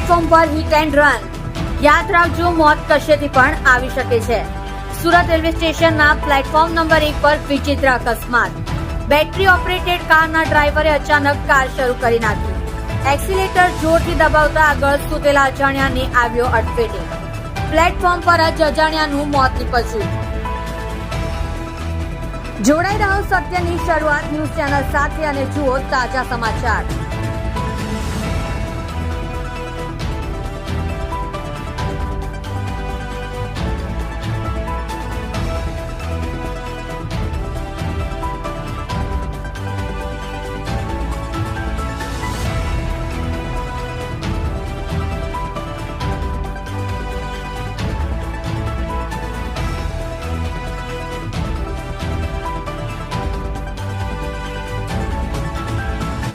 Platform પર hit and run. યાદ રાખજો, મોત કશેથી પણ આવી શકે છે. સુરત રેલવે સ્ટેશનના પ્લેટફોર્મ નંબર 1 પર વિચિત્ર અકસ્માત. બેટરી ઓપરેટેડ કારના ડ્રાઈવરે અચાનક કાર શરૂ કરી નાખી. એક્સિલેટર જોરથી દબાવતા આગળ સૂતેલા અજાણ્યાને આવ્યો અડફેટે. પ્લેટફોર્મ પર જ અજાણ્યાનું મોત નીપજ્યું. જોડાઈ રહો સત્યની શરૂઆત ન્યૂઝ ચેનલ સાથે અને જુઓ તાજા સમાચાર.